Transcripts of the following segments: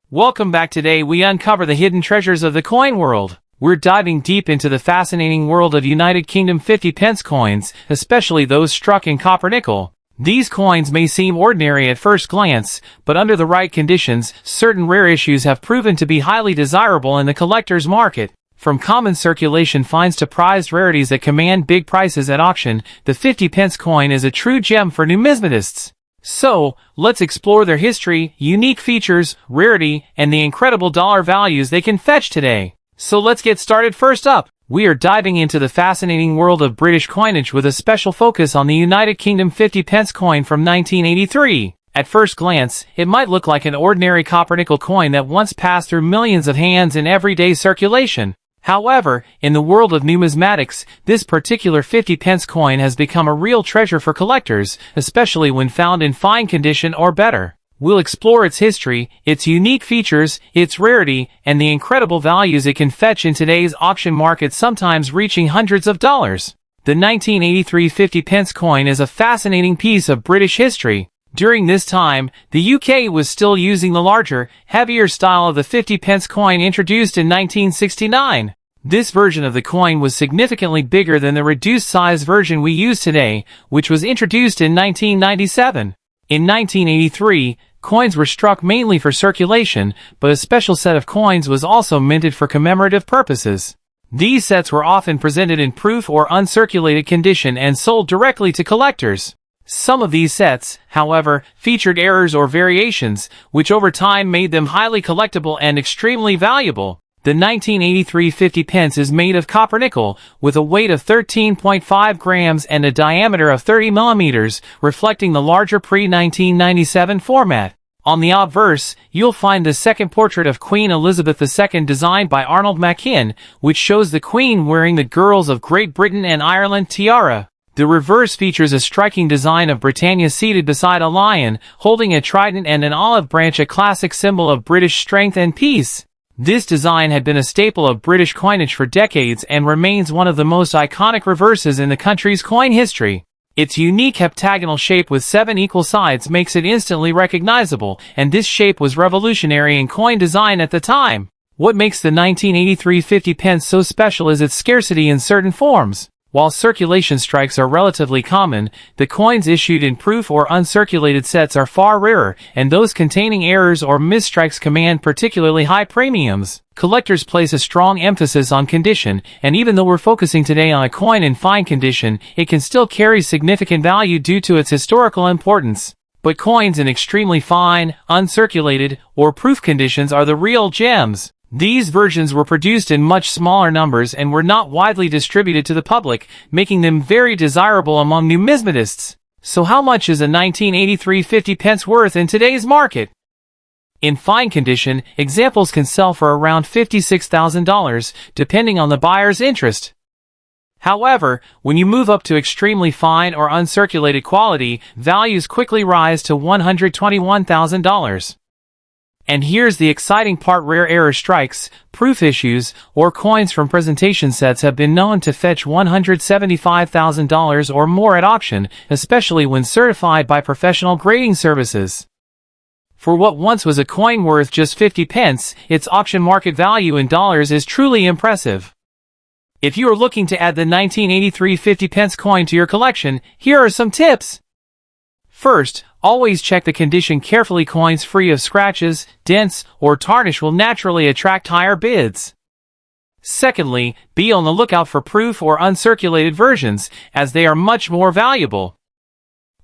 Welcome back. Today we uncover the hidden treasures of the coin world. We're diving deep into the fascinating world of United Kingdom 50 pence coins, especially those struck in copper nickel. These coins may seem ordinary at first glance, but under the right conditions, certain rare issues have proven to be highly desirable in the collector's market. From common circulation finds to prized rarities that command big prices at auction, the 50 pence coin is a true gem for numismatists. So, let's explore their history, unique features, rarity, and the incredible dollar values they can fetch today. So let's get started. First up, we are diving into the fascinating world of British coinage with a special focus on the United Kingdom 50 pence coin from 1983. At first glance, it might look like an ordinary copper-nickel coin that once passed through millions of hands in everyday circulation. However, in the world of numismatics, this particular 50 pence coin has become a real treasure for collectors, especially when found in fine condition or better. We'll explore its history, its unique features, its rarity, and the incredible values it can fetch in today's auction market, sometimes reaching hundreds of dollars. The 1983 50 pence coin is a fascinating piece of British history. During this time, the UK was still using the larger, heavier style of the 50 pence coin introduced in 1969. This version of the coin was significantly bigger than the reduced-size version we use today, which was introduced in 1997. In 1983, coins were struck mainly for circulation, but a special set of coins was also minted for commemorative purposes. These sets were often presented in proof or uncirculated condition and sold directly to collectors. Some of these sets, however, featured errors or variations, which over time made them highly collectible and extremely valuable. The 1983 50 pence is made of copper nickel, with a weight of 13.5 grams and a diameter of 30 millimeters, reflecting the larger pre-1997 format. On the obverse, you'll find the second portrait of Queen Elizabeth II designed by Arnold Machin, which shows the Queen wearing the Girls of Great Britain and Ireland tiara. The reverse features a striking design of Britannia seated beside a lion, holding a trident and an olive branch, a classic symbol of British strength and peace. This design had been a staple of British coinage for decades and remains one of the most iconic reverses in the country's coin history. Its unique heptagonal shape with 7 equal sides makes it instantly recognizable, and this shape was revolutionary in coin design at the time. What makes the 1983 50 pence so special is its scarcity in certain forms. While circulation strikes are relatively common, the coins issued in proof or uncirculated sets are far rarer, and those containing errors or misstrikes command particularly high premiums. Collectors place a strong emphasis on condition, and even though we're focusing today on a coin in fine condition, it can still carry significant value due to its historical importance. But coins in extremely fine, uncirculated, or proof conditions are the real gems. These versions were produced in much smaller numbers and were not widely distributed to the public, making them very desirable among numismatists. So how much is a 1983 50 pence worth in today's market? In fine condition, examples can sell for around $56,000, depending on the buyer's interest. However, when you move up to extremely fine or uncirculated quality, values quickly rise to $121,000. And here's the exciting part: rare error strikes, proof issues, or coins from presentation sets have been known to fetch $175,000 or more at auction, especially when certified by professional grading services. For what once was a coin worth just 50 pence, its auction market value in dollars is truly impressive. If you are looking to add the 1983 50 pence coin to your collection, here are some tips. First, always check the condition carefully. Coins free of scratches, dents, or tarnish will naturally attract higher bids. Secondly, be on the lookout for proof or uncirculated versions, as they are much more valuable.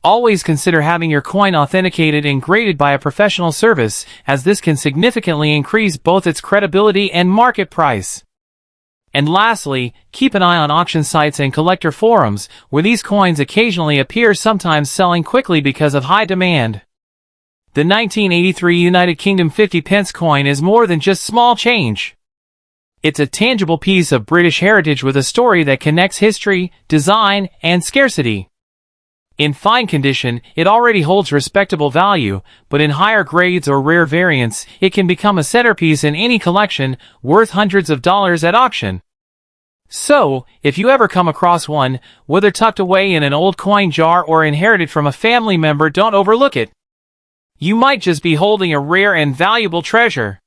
Always consider having your coin authenticated and graded by a professional service, as this can significantly increase both its credibility and market price. And lastly, keep an eye on auction sites and collector forums, where these coins occasionally appear, sometimes selling quickly because of high demand. The 1983 United Kingdom 50 pence coin is more than just small change. It's a tangible piece of British heritage with a story that connects history, design, and scarcity. In fine condition, it already holds respectable value, but in higher grades or rare variants, it can become a centerpiece in any collection, worth hundreds of dollars at auction. So, if you ever come across one, whether tucked away in an old coin jar or inherited from a family member, don't overlook it. You might just be holding a rare and valuable treasure.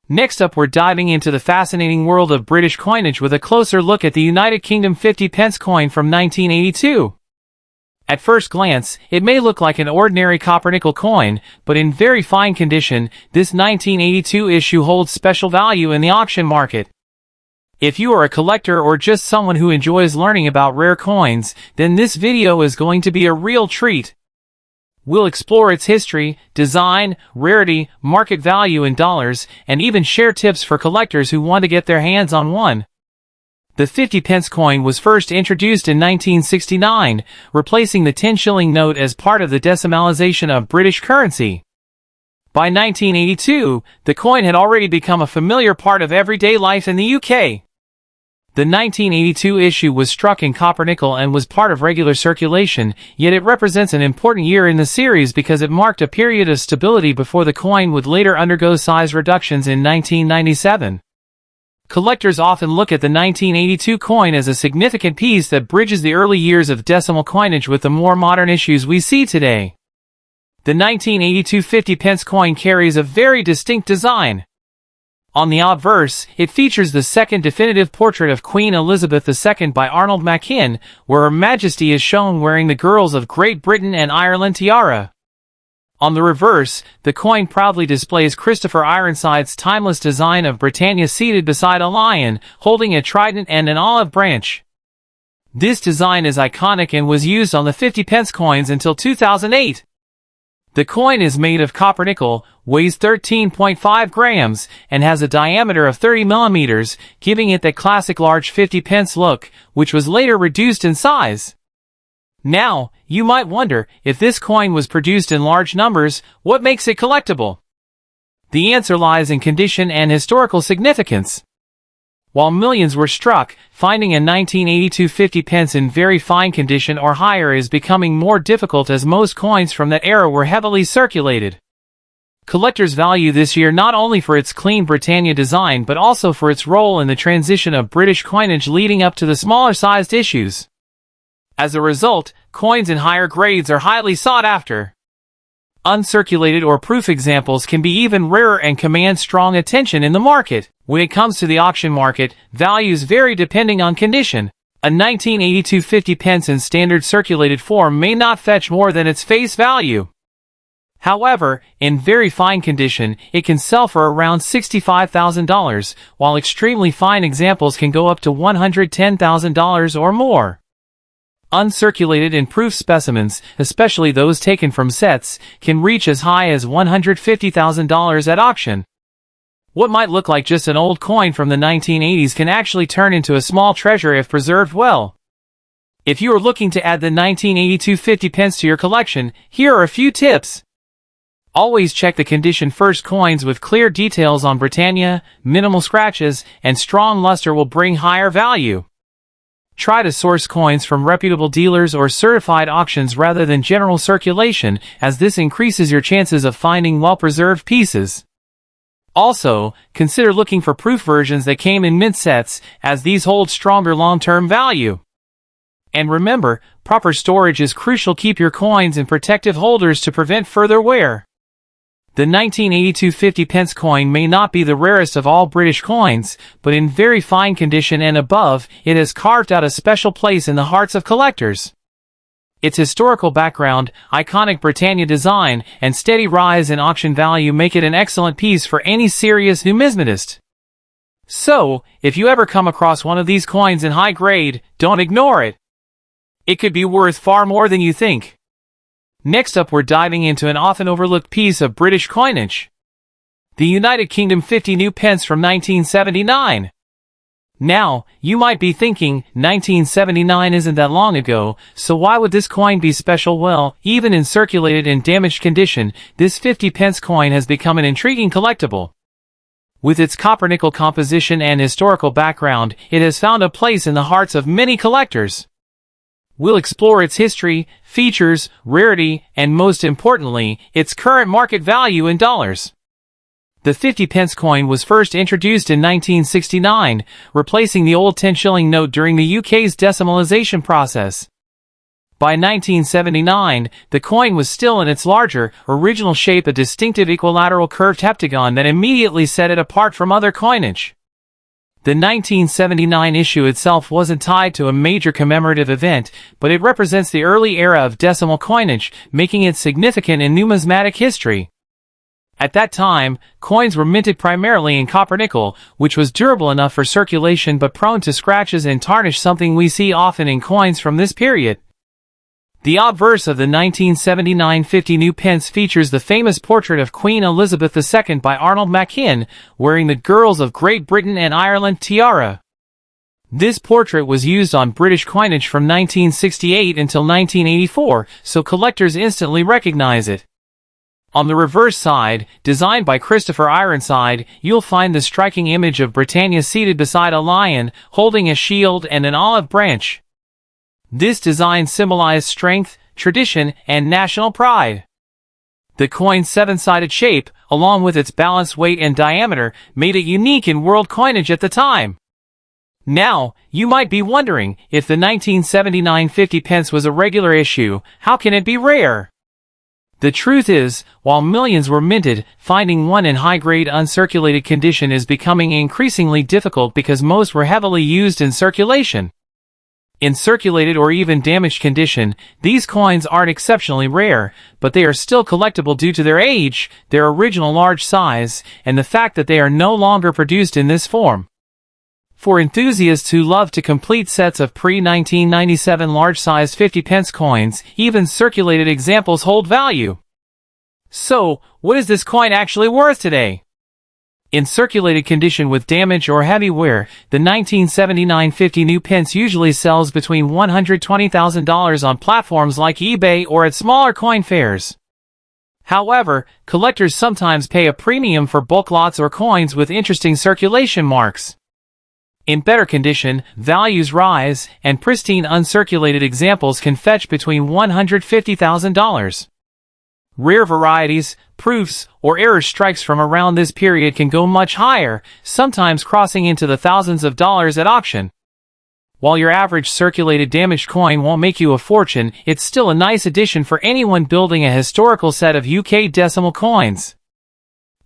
Next up, we're diving into the fascinating world of British coinage with a closer look at the United Kingdom 50 pence coin from 1982. At first glance, it may look like an ordinary copper-nickel coin, but in very fine condition, this 1982 issue holds special value in the auction market. If you are a collector or just someone who enjoys learning about rare coins, then this video is going to be a real treat. We'll explore its history, design, rarity, market value in dollars, and even share tips for collectors who want to get their hands on one. The 50 pence coin was first introduced in 1969, replacing the 10-shilling note as part of the decimalization of British currency. By 1982, the coin had already become a familiar part of everyday life in the UK. The 1982 issue was struck in copper-nickel and was part of regular circulation, yet it represents an important year in the series because it marked a period of stability before the coin would later undergo size reductions in 1997. Collectors often look at the 1982 coin as a significant piece that bridges the early years of decimal coinage with the more modern issues we see today. The 1982 50 pence coin carries a very distinct design. On the obverse, it features the second definitive portrait of Queen Elizabeth II by Arnold Machin, where Her Majesty is shown wearing the Girls of Great Britain and Ireland tiara. On the reverse, the coin proudly displays Christopher Ironside's timeless design of Britannia seated beside a lion, holding a trident and an olive branch. This design is iconic and was used on the 50 pence coins until 2008. The coin is made of copper-nickel, weighs 13.5 grams, and has a diameter of 30 millimeters, giving it that classic large 50 pence look, which was later reduced in size. Now, you might wonder, if this coin was produced in large numbers, what makes it collectible? The answer lies in condition and historical significance. While millions were struck, finding a 1982 50 pence in very fine condition or higher is becoming more difficult as most coins from that era were heavily circulated. Collectors value this year not only for its clean Britannia design but also for its role in the transition of British coinage leading up to the smaller-sized issues. As a result, coins in higher grades are highly sought after. Uncirculated or proof examples can be even rarer and command strong attention in the market. When it comes to the auction market, values vary depending on condition. A 1982 50 pence in standard circulated form may not fetch more than its face value. However, in very fine condition, it can sell for around $65,000, while extremely fine examples can go up to $110,000 or more. Uncirculated and proof specimens, especially those taken from sets, can reach as high as $150,000 at auction. What might look like just an old coin from the 1980s can actually turn into a small treasure if preserved well. If you are looking to add the 1982 50 pence to your collection, here are a few tips. Always check the condition first. Coins with clear details on Britannia, minimal scratches, and strong luster will bring higher value. Try to source coins from reputable dealers or certified auctions rather than general circulation, as this increases your chances of finding well-preserved pieces. Also, consider looking for proof versions that came in mint sets, as these hold stronger long-term value. And remember, proper storage is crucial. Keep your coins in protective holders to prevent further wear. The 1982 50 pence coin may not be the rarest of all British coins, but in very fine condition and above, it has carved out a special place in the hearts of collectors. Its historical background, iconic Britannia design, and steady rise in auction value make it an excellent piece for any serious numismatist. So, if you ever come across one of these coins in high grade, don't ignore it. It could be worth far more than you think. Next up, we're diving into an often overlooked piece of British coinage. The United Kingdom 50 new pence from 1979. Now, you might be thinking, 1979 isn't that long ago, so why would this coin be special? Well, even in circulated and damaged condition, this 50 pence coin has become an intriguing collectible. With its copper-nickel composition and historical background, it has found a place in the hearts of many collectors. We'll explore its history, features, rarity, and most importantly, its current market value in dollars. The 50 pence coin was first introduced in 1969, replacing the old 10-shilling note during the UK's decimalization process. By 1979, the coin was still in its larger, original shape, a distinctive equilateral curved heptagon that immediately set it apart from other coinage. The 1979 issue itself wasn't tied to a major commemorative event, but it represents the early era of decimal coinage, making it significant in numismatic history. At that time, coins were minted primarily in copper-nickel, which was durable enough for circulation but prone to scratches and tarnish, something we see often in coins from this period. The obverse of the 1979 50 new pence features the famous portrait of Queen Elizabeth II by Arnold Machin, wearing the Girls of Great Britain and Ireland tiara. This portrait was used on British coinage from 1968 until 1984, so collectors instantly recognize it. On the reverse side, designed by Christopher Ironside, you'll find the striking image of Britannia seated beside a lion, holding a shield and an olive branch. This design symbolized strength, tradition, and national pride. The coin's seven-sided shape, along with its balanced weight and diameter, made it unique in world coinage at the time. Now, you might be wondering, if the 1979 50 pence was a regular issue, how can it be rare? The truth is, while millions were minted, finding one in high-grade uncirculated condition is becoming increasingly difficult because most were heavily used in circulation. In circulated or even damaged condition, these coins aren't exceptionally rare, but they are still collectible due to their age, their original large size, and the fact that they are no longer produced in this form. For enthusiasts who love to complete sets of pre-1997 large-size 50 pence coins, even circulated examples hold value. So, what is this coin actually worth today? In circulated condition with damage or heavy wear, the 1979 50 new pence usually sells between $120,000 on platforms like eBay or at smaller coin fairs. However, collectors sometimes pay a premium for bulk lots or coins with interesting circulation marks. In better condition, values rise, and pristine uncirculated examples can fetch between $150,000. Rare varieties, proofs, or error strikes from around this period can go much higher, sometimes crossing into the thousands of dollars at auction. While your average circulated damaged coin won't make you a fortune, it's still a nice addition for anyone building a historical set of UK decimal coins.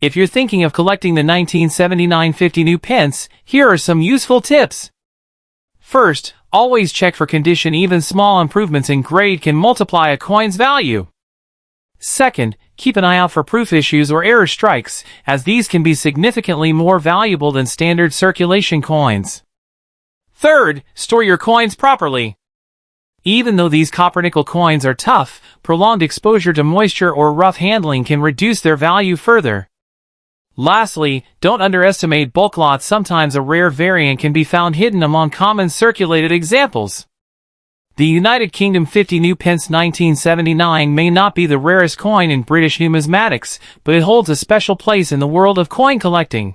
If you're thinking of collecting the 1979 50 new pence, here are some useful tips. First, always check for condition. Even small improvements in grade can multiply a coin's value. Second, keep an eye out for proof issues or error strikes, as these can be significantly more valuable than standard circulation coins. Third, store your coins properly. Even though these copper-nickel coins are tough, prolonged exposure to moisture or rough handling can reduce their value further. Lastly, don't underestimate bulk lots. Sometimes a rare variant can be found hidden among common circulated examples. The United Kingdom 50 new pence 1979 may not be the rarest coin in British numismatics, but it holds a special place in the world of coin collecting.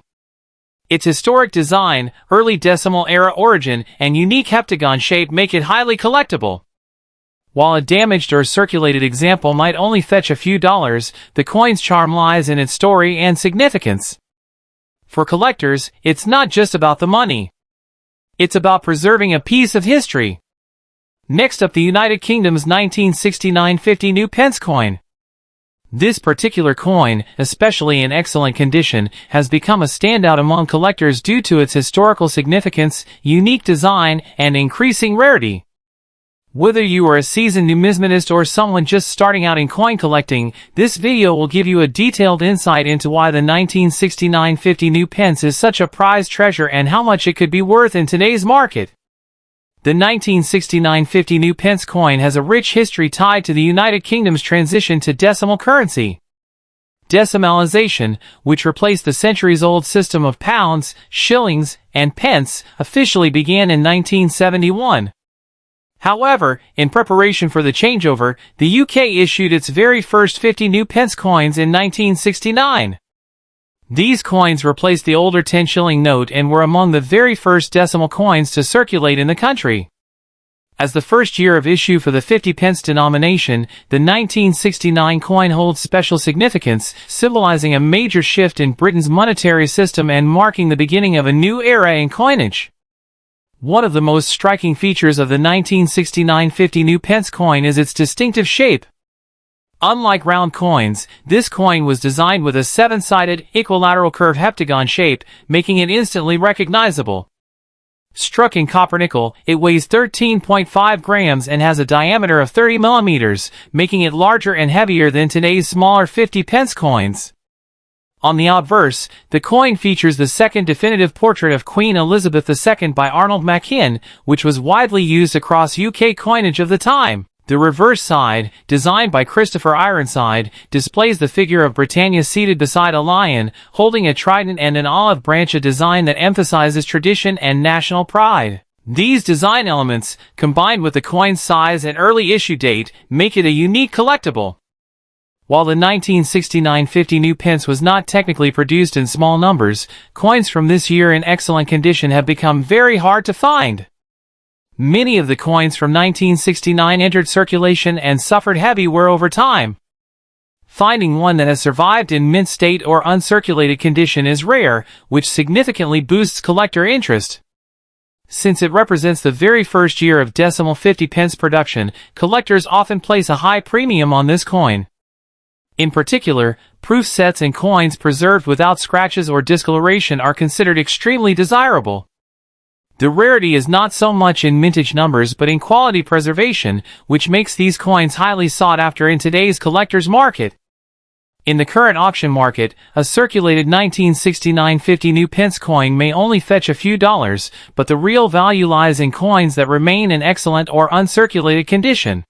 Its historic design, early decimal era origin, and unique heptagon shape make it highly collectible. While a damaged or circulated example might only fetch a few dollars, the coin's charm lies in its story and significance. For collectors, it's not just about the money. It's about preserving a piece of history. Next up, the United Kingdom's 1969 50 new pence coin. This particular coin, especially in excellent condition, has become a standout among collectors due to its historical significance, unique design, and increasing rarity. Whether you are a seasoned numismatist or someone just starting out in coin collecting, this video will give you a detailed insight into why the 1969 50 new pence is such a prized treasure and how much it could be worth in today's market. The 1969 50 new pence coin has a rich history tied to the United Kingdom's transition to decimal currency. Decimalisation, which replaced the centuries-old system of pounds, shillings, and pence, officially began in 1971. However, in preparation for the changeover, the UK issued its very first 50 new pence coins in 1969. These coins replaced the older 10-shilling note and were among the very first decimal coins to circulate in the country. As the first year of issue for the 50 pence denomination, the 1969 coin holds special significance, symbolizing a major shift in Britain's monetary system and marking the beginning of a new era in coinage. One of the most striking features of the 1969 50 new pence coin is its distinctive shape. Unlike round coins, this coin was designed with a 7-sided, equilateral curved heptagon shape, making it instantly recognizable. Struck in copper nickel, it weighs 13.5 grams and has a diameter of 30 millimeters, making it larger and heavier than today's smaller 50 pence coins. On the obverse, the coin features the second definitive portrait of Queen Elizabeth II by Arnold Machin, which was widely used across UK coinage of the time. The reverse side, designed by Christopher Ironside, displays the figure of Britannia seated beside a lion, holding a trident and an olive branch, a design that emphasizes tradition and national pride. These design elements, combined with the coin's size and early issue date, make it a unique collectible. While the 1969 50 new pence was not technically produced in small numbers, coins from this year in excellent condition have become very hard to find. Many of the coins from 1969 entered circulation and suffered heavy wear over time. Finding one that has survived in mint state or uncirculated condition is rare, which significantly boosts collector interest. Since it represents the very first year of decimal 50 pence production, collectors often place a high premium on this coin. In particular, proof sets and coins preserved without scratches or discoloration are considered extremely desirable. The rarity is not so much in mintage numbers but in quality preservation, which makes these coins highly sought after in today's collector's market. In the current auction market, a circulated 1969 50 new pence coin may only fetch a few dollars, but the real value lies in coins that remain in excellent or uncirculated condition.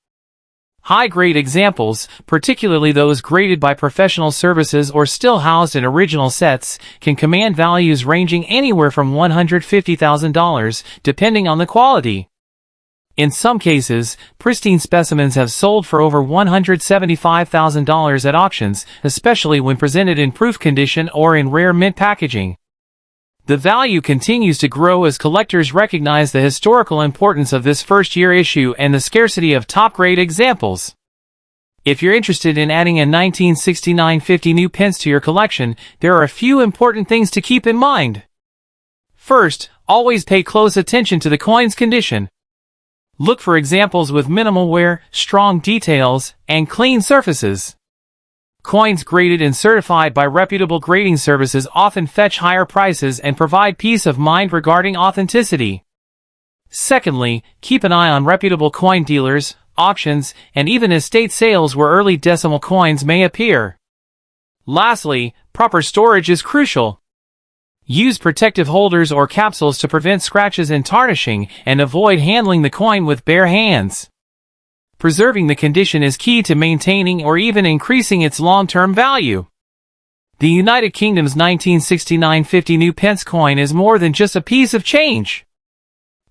High-grade examples, particularly those graded by professional services or still housed in original sets, can command values ranging anywhere from $150,000, depending on the quality. In some cases, pristine specimens have sold for over $175,000 at auctions, especially when presented in proof condition or in rare mint packaging. The value continues to grow as collectors recognize the historical importance of this first-year issue and the scarcity of top-grade examples. If you're interested in adding a 1969 50 new pence to your collection, there are a few important things to keep in mind. First, always pay close attention to the coin's condition. Look for examples with minimal wear, strong details, and clean surfaces. Coins graded and certified by reputable grading services often fetch higher prices and provide peace of mind regarding authenticity. Secondly, keep an eye on reputable coin dealers, auctions, and even estate sales where early decimal coins may appear. Lastly, proper storage is crucial. Use protective holders or capsules to prevent scratches and tarnishing, and avoid handling the coin with bare hands. Preserving the condition is key to maintaining or even increasing its long-term value. The United Kingdom's 1969 50 new pence coin is more than just a piece of change.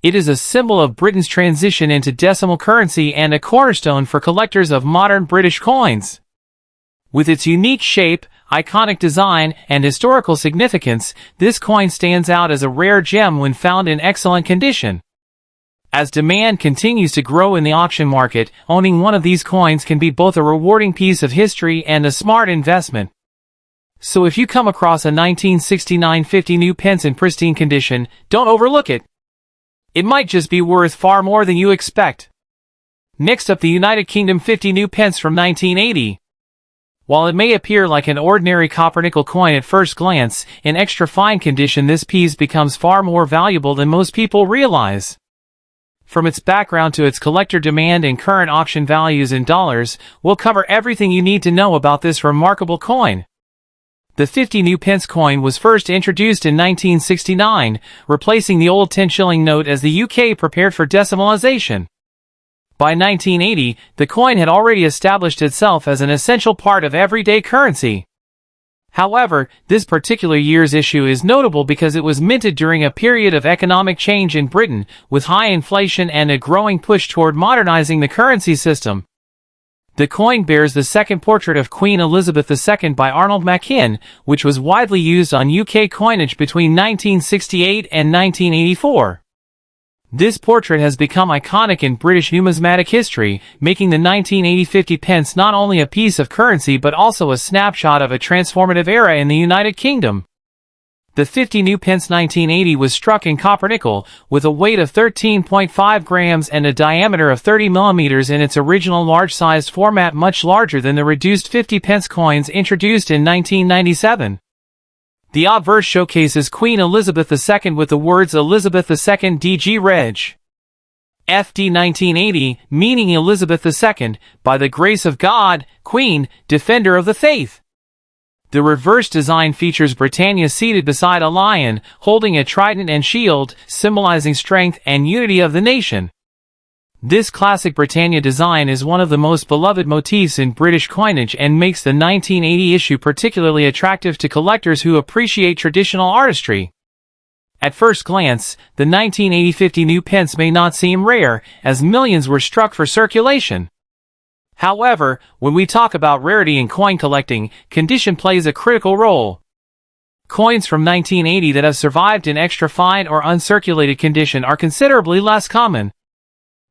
It is a symbol of Britain's transition into decimal currency and a cornerstone for collectors of modern British coins. With its unique shape, iconic design, and historical significance, this coin stands out as a rare gem when found in excellent condition. As demand continues to grow in the auction market, owning one of these coins can be both a rewarding piece of history and a smart investment. So if you come across a 1969 50 new pence in pristine condition, don't overlook it. It might just be worth far more than you expect. Next up, the United Kingdom 50 new pence from 1980. While it may appear like an ordinary copper-nickel coin at first glance, in extra fine condition this piece becomes far more valuable than most people realize. From its background to its collector demand and current auction values in dollars, we'll cover everything you need to know about this remarkable coin. The 50 new pence coin was first introduced in 1969, replacing the old 10-shilling note as the UK prepared for decimalization. By 1980, the coin had already established itself as an essential part of everyday currency. However, this particular year's issue is notable because it was minted during a period of economic change in Britain, with high inflation and a growing push toward modernizing the currency system. The coin bears the second portrait of Queen Elizabeth II by Arnold Machin, which was widely used on UK coinage between 1968 and 1984. This portrait has become iconic in British numismatic history, making the 1980 50 pence not only a piece of currency but also a snapshot of a transformative era in the United Kingdom. The 50 new pence 1980 was struck in copper nickel, with a weight of 13.5 grams and a diameter of 30 millimeters in its original large-sized format, much larger than the reduced 50 pence coins introduced in 1997. The obverse showcases Queen Elizabeth II with the words Elizabeth II DG Reg. FD 1980, meaning Elizabeth II, by the grace of God, Queen, Defender of the Faith. The reverse design features Britannia seated beside a lion, holding a trident and shield, symbolizing strength and unity of the nation. This classic Britannia design is one of the most beloved motifs in British coinage and makes the 1980 issue particularly attractive to collectors who appreciate traditional artistry. At first glance, the 1980 50 new pence may not seem rare, as millions were struck for circulation. However, when we talk about rarity in coin collecting, condition plays a critical role. Coins from 1980 that have survived in extra fine or uncirculated condition are considerably less common.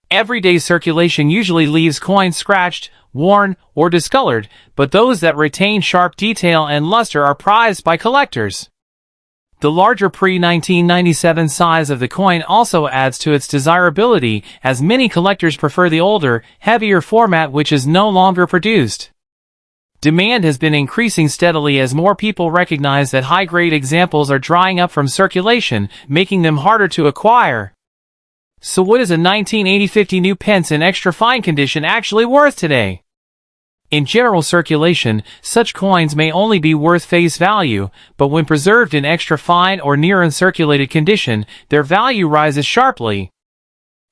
Everyday circulation usually leaves coins scratched, worn, or discolored, but those that retain sharp detail and luster are prized by collectors. The larger pre-1997 size of the coin also adds to its desirability, as many collectors prefer the older, heavier format which is no longer produced. Demand has been increasing steadily as more people recognize that high-grade examples are drying up from circulation, making them harder to acquire. So what is a 1980 50 new pence in extra fine condition actually worth today? In general circulation, such coins may only be worth face value, but when preserved in extra fine or near uncirculated condition, their value rises sharply.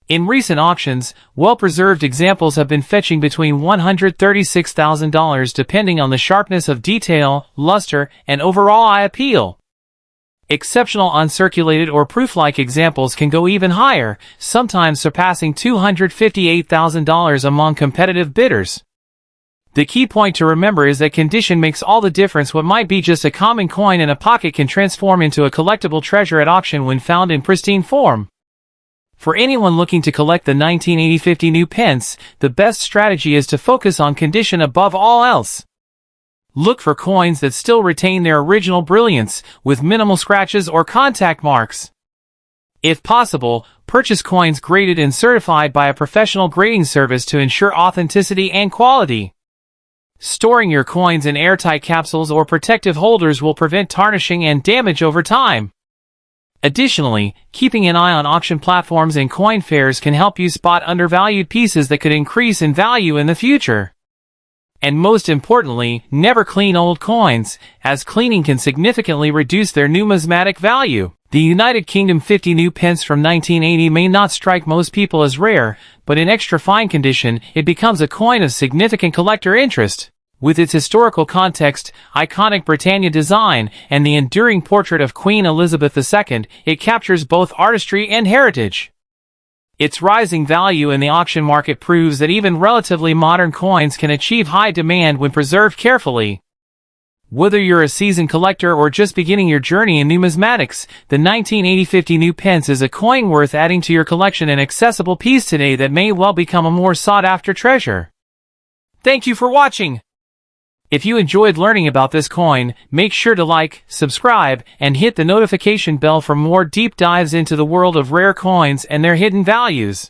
In recent auctions, well-preserved examples have been fetching between $136,000 depending on the sharpness of detail, luster, and overall eye appeal. Exceptional uncirculated or proof-like examples can go even higher, sometimes surpassing $258,000 among competitive bidders. The key point to remember is that condition makes all the difference. What might be just a common coin in a pocket can transform into a collectible treasure at auction when found in pristine form. For anyone looking to collect the 1980 50 new pence, the best strategy is to focus on condition above all else. Look for coins that still retain their original brilliance, with minimal scratches or contact marks. If possible, purchase coins graded and certified by a professional grading service to ensure authenticity and quality. Storing your coins in airtight capsules or protective holders will prevent tarnishing and damage over time. Additionally, keeping an eye on auction platforms and coin fairs can help you spot undervalued pieces that could increase in value in the future. And most importantly, never clean old coins, as cleaning can significantly reduce their numismatic value. The United Kingdom 50 new pence from 1980 may not strike most people as rare, but in extra fine condition, it becomes a coin of significant collector interest. With its historical context, iconic Britannia design, and the enduring portrait of Queen Elizabeth II, it captures both artistry and heritage. Its rising value in the auction market proves that even relatively modern coins can achieve high demand when preserved carefully. Whether you're a seasoned collector or just beginning your journey in numismatics, the 1980 50 new pence is a coin worth adding to your collection, an accessible piece today that may well become a more sought-after treasure. Thank you for watching! If you enjoyed learning about this coin, make sure to like, subscribe, and hit the notification bell for more deep dives into the world of rare coins and their hidden values.